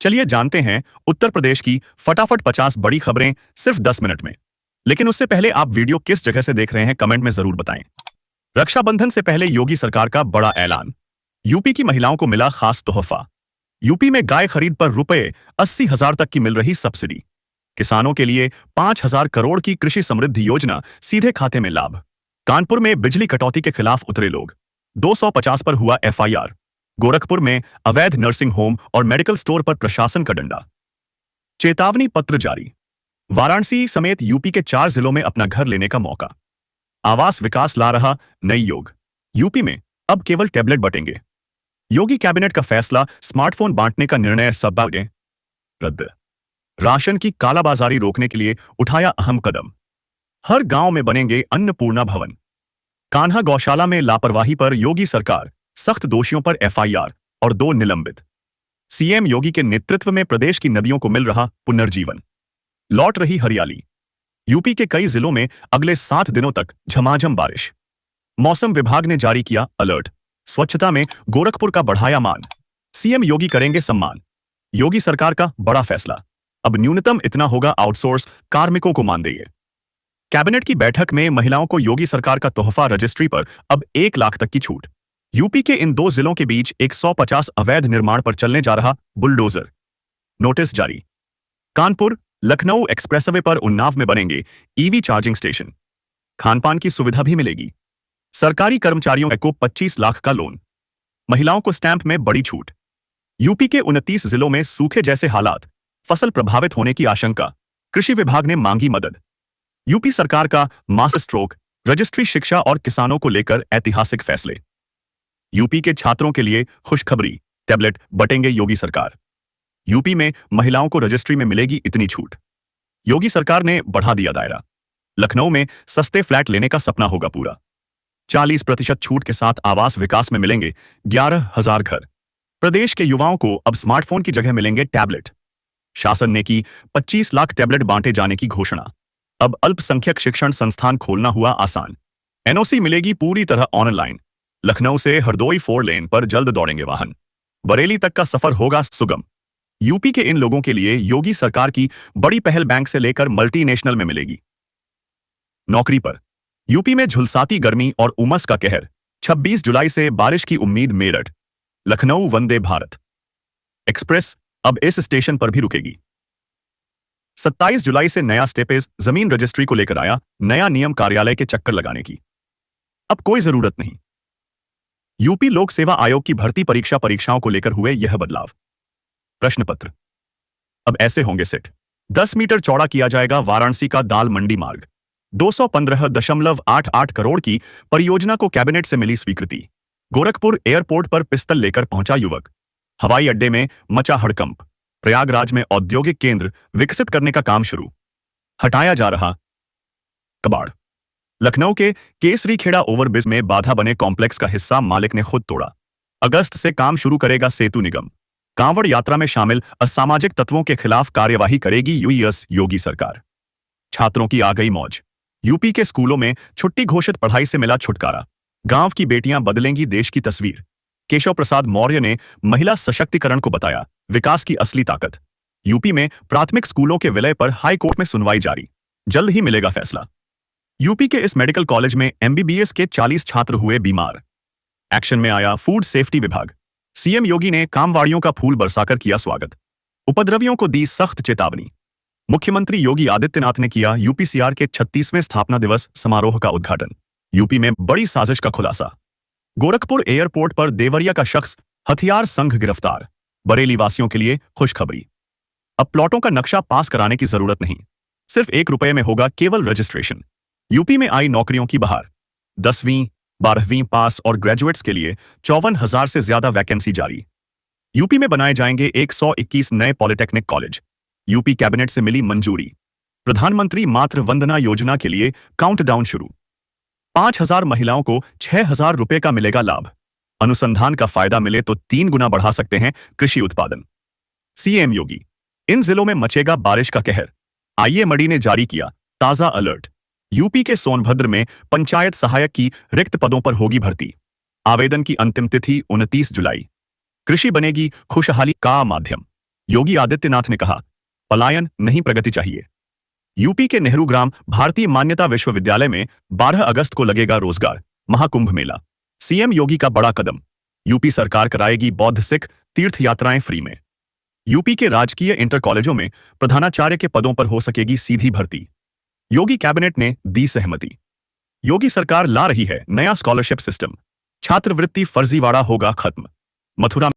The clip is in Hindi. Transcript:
चलिए जानते हैं उत्तर प्रदेश की फटाफट 50 बड़ी खबरें सिर्फ 10 मिनट में। लेकिन उससे पहले आप वीडियो किस जगह से देख रहे हैं कमेंट में जरूर बताएं। रक्षाबंधन से पहले योगी सरकार का बड़ा ऐलान। यूपी की महिलाओं को मिला खास तोहफा। यूपी में गाय खरीद पर रुपए 80,000 तक की मिल रही सब्सिडी। किसानों के लिए 5,000 करोड़ की कृषि समृद्धि योजना सीधे खाते में लाभ। कानपुर में बिजली कटौती के खिलाफ उतरे लोग। 250 पर हुआ एफआईआर। गोरखपुर में अवैध नर्सिंग होम और मेडिकल स्टोर पर प्रशासन का डंडा। चेतावनी पत्र जारी। वाराणसी समेत यूपी के 4 जिलों में अपना घर लेने का मौका। आवास विकास ला रहा नई योग। यूपी में अब केवल टैबलेट बटेंगे। योगी कैबिनेट का फैसला, स्मार्टफोन बांटने का निर्णय सब रद्द। राशन की कालाबाजारी रोकने के लिए उठाया अहम कदम। हर गांव में बनेंगे अन्नपूर्णा भवन। कान्हा गौशाला में लापरवाही पर योगी सरकार, सख्त दोषियों पर एफआईआर और 2 निलंबित। सीएम योगी के नेतृत्व में प्रदेश की नदियों को मिल रहा पुनर्जीवन। लौट रही हरियाली। यूपी के कई जिलों में अगले 7 दिनों तक झमाझम बारिश। मौसम विभाग ने जारी किया अलर्ट। स्वच्छता में गोरखपुर का बढ़ाया मान। सीएम योगी करेंगे सम्मान। योगी सरकार का बड़ा फैसला, अब न्यूनतम इतना होगा आउटसोर्स कार्मिकों को मानदेय। कैबिनेट की बैठक में महिलाओं को योगी सरकार का तोहफा, रजिस्ट्री पर अब 1 लाख तक की छूट। यूपी के इन 2 जिलों के बीच 150 अवैध निर्माण पर चलने जा रहा बुलडोजर। नोटिस जारी। कानपुर लखनऊ एक्सप्रेसवे पर उन्नाव में बनेंगे ईवी चार्जिंग स्टेशन। खानपान की सुविधा भी मिलेगी। सरकारी कर्मचारियों को 25 लाख का लोन। महिलाओं को स्टैंप में बड़ी छूट। यूपी के 29 जिलों में सूखे जैसे हालात, फसल प्रभावित होने की आशंका। कृषि विभाग ने मांगी मदद। यूपी सरकार का मास्टर स्ट्रोक, रजिस्ट्री, शिक्षा और किसानों को लेकर ऐतिहासिक फैसले। यूपी के छात्रों के लिए खुशखबरी, टैबलेट बटेंगे योगी सरकार। यूपी में महिलाओं को रजिस्ट्री में मिलेगी इतनी छूट। योगी सरकार ने बढ़ा दिया दायरा। लखनऊ में सस्ते फ्लैट लेने का सपना होगा पूरा। 40% छूट के साथ आवास विकास में मिलेंगे 11,000 घर। प्रदेश के युवाओं को अब स्मार्टफोन की जगह मिलेंगे टैबलेट। शासन ने की 25 लाख टैबलेट बांटे जाने की घोषणा। अब अल्पसंख्यक शिक्षण संस्थान खोलना हुआ आसान। एनओसी मिलेगी पूरी तरह ऑनलाइन। लखनऊ से हरदोई 4 लेन पर जल्द दौड़ेंगे वाहन। बरेली तक का सफर होगा सुगम। यूपी के इन लोगों के लिए योगी सरकार की बड़ी पहल बैंक से लेकर मल्टीनेशनल में मिलेगी। नौकरी पर। यूपी में झुलसाती गर्मी और उमस का कहर। 26 जुलाई से बारिश की उम्मीद। मेरठ लखनऊ वंदे भारत एक्सप्रेस अब इस स्टेशन पर भी रुकेगी। 27 जुलाई से नया स्टेपेज जमीन रजिस्ट्री को लेकर आया नया नियम, कार्यालय के चक्कर लगाने की अब कोई जरूरत नहीं। यूपी लोक सेवा आयोग की भर्ती परीक्षाओं को लेकर हुए यह बदलाव। प्रश्न पत्र अब ऐसे होंगे सेट। 10 मीटर चौड़ा किया जाएगा वाराणसी का दाल मंडी मार्ग। 215.88 करोड़ की परियोजना को कैबिनेट से मिली स्वीकृति। गोरखपुर एयरपोर्ट पर पिस्तल लेकर पहुंचा युवक। हवाई अड्डे में मचा हड़कंप। प्रयागराज में औद्योगिक केंद्र विकसित करने का काम शुरू। हटाया जा रहा कबाड़। लखनऊ के केसरी खेड़ा ओवरब्रिज में बाधा बने कॉम्प्लेक्स का हिस्सा मालिक ने खुद तोड़ा। अगस्त से काम शुरू करेगा सेतु निगम। कांवड़ यात्रा में शामिल असामाजिक तत्वों के खिलाफ कार्यवाही करेगी यूएस योगी सरकार। छात्रों की आ गई मौज। यूपी के स्कूलों में छुट्टी घोषित, पढ़ाई से मिला छुटकारा। गांव की बेटियां बदलेंगी देश की तस्वीर। केशव प्रसाद मौर्य ने महिला सशक्तिकरण को बताया विकास की असली ताकत। यूपी में प्राथमिक स्कूलों के विलय पर हाई कोर्ट में सुनवाई जारी। जल्द ही मिलेगा फैसला। यूपी के इस मेडिकल कॉलेज में एमबीबीएस के 40 छात्र हुए बीमार। एक्शन में आया फूड सेफ्टी विभाग। सीएम योगी ने कामवाड़ियों का फूल बरसाकर किया स्वागत। उपद्रवियों को दी सख्त चेतावनी। मुख्यमंत्री योगी आदित्यनाथ ने किया यूपीसीआर के 36वें स्थापना दिवस समारोह का उद्घाटन। यूपी में बड़ी साजिश का खुलासा। गोरखपुर एयरपोर्ट पर देवरिया का शख्स हथियार संघ गिरफ्तार। बरेली वासियों के लिए खुशखबरी। अब प्लॉटों का नक्शा पास कराने की जरूरत नहीं, सिर्फ 1 रुपए में होगा केवल रजिस्ट्रेशन। यूपी में आई नौकरियों की बहार। 10वीं 12वीं पास और ग्रेजुएट्स के लिए 54,000 से ज्यादा वैकेंसी जारी। यूपी में बनाए जाएंगे 121 नए पॉलिटेक्निक कॉलेज। यूपी कैबिनेट से मिली मंजूरी। प्रधानमंत्री मातृ वंदना योजना के लिए काउंटडाउन शुरू। 5,000 महिलाओं को 6,000 रुपए का मिलेगा लाभ। अनुसंधान का फायदा मिले तो 3 गुना बढ़ा सकते हैं कृषि उत्पादन। सीएम योगी। इन जिलों में मचेगा बारिश का कहर। आईएमडी ने जारी किया ताजा अलर्ट। यूपी के सोनभद्र में पंचायत सहायक की रिक्त पदों पर होगी भर्ती। आवेदन की अंतिम तिथि 29 जुलाई। कृषि बनेगी खुशहाली का माध्यम। योगी आदित्यनाथ ने कहा, पलायन नहीं प्रगति चाहिए। यूपी के नेहरू ग्राम भारतीय मान्यता विश्वविद्यालय में 12 अगस्त को लगेगा रोजगार महाकुंभ मेला। सीएम योगी का बड़ा कदम, यूपी सरकार कराएगी बौद्ध सिख तीर्थ यात्राएं फ्री में। यूपी के राजकीय इंटर कॉलेजों में प्रधानाचार्य के पदों पर हो सकेगी सीधी भर्ती। योगी कैबिनेट ने दी सहमति। योगी सरकार ला रही है नया स्कॉलरशिप सिस्टम, छात्रवृत्ति फर्जीवाड़ा होगा खत्म। मथुरा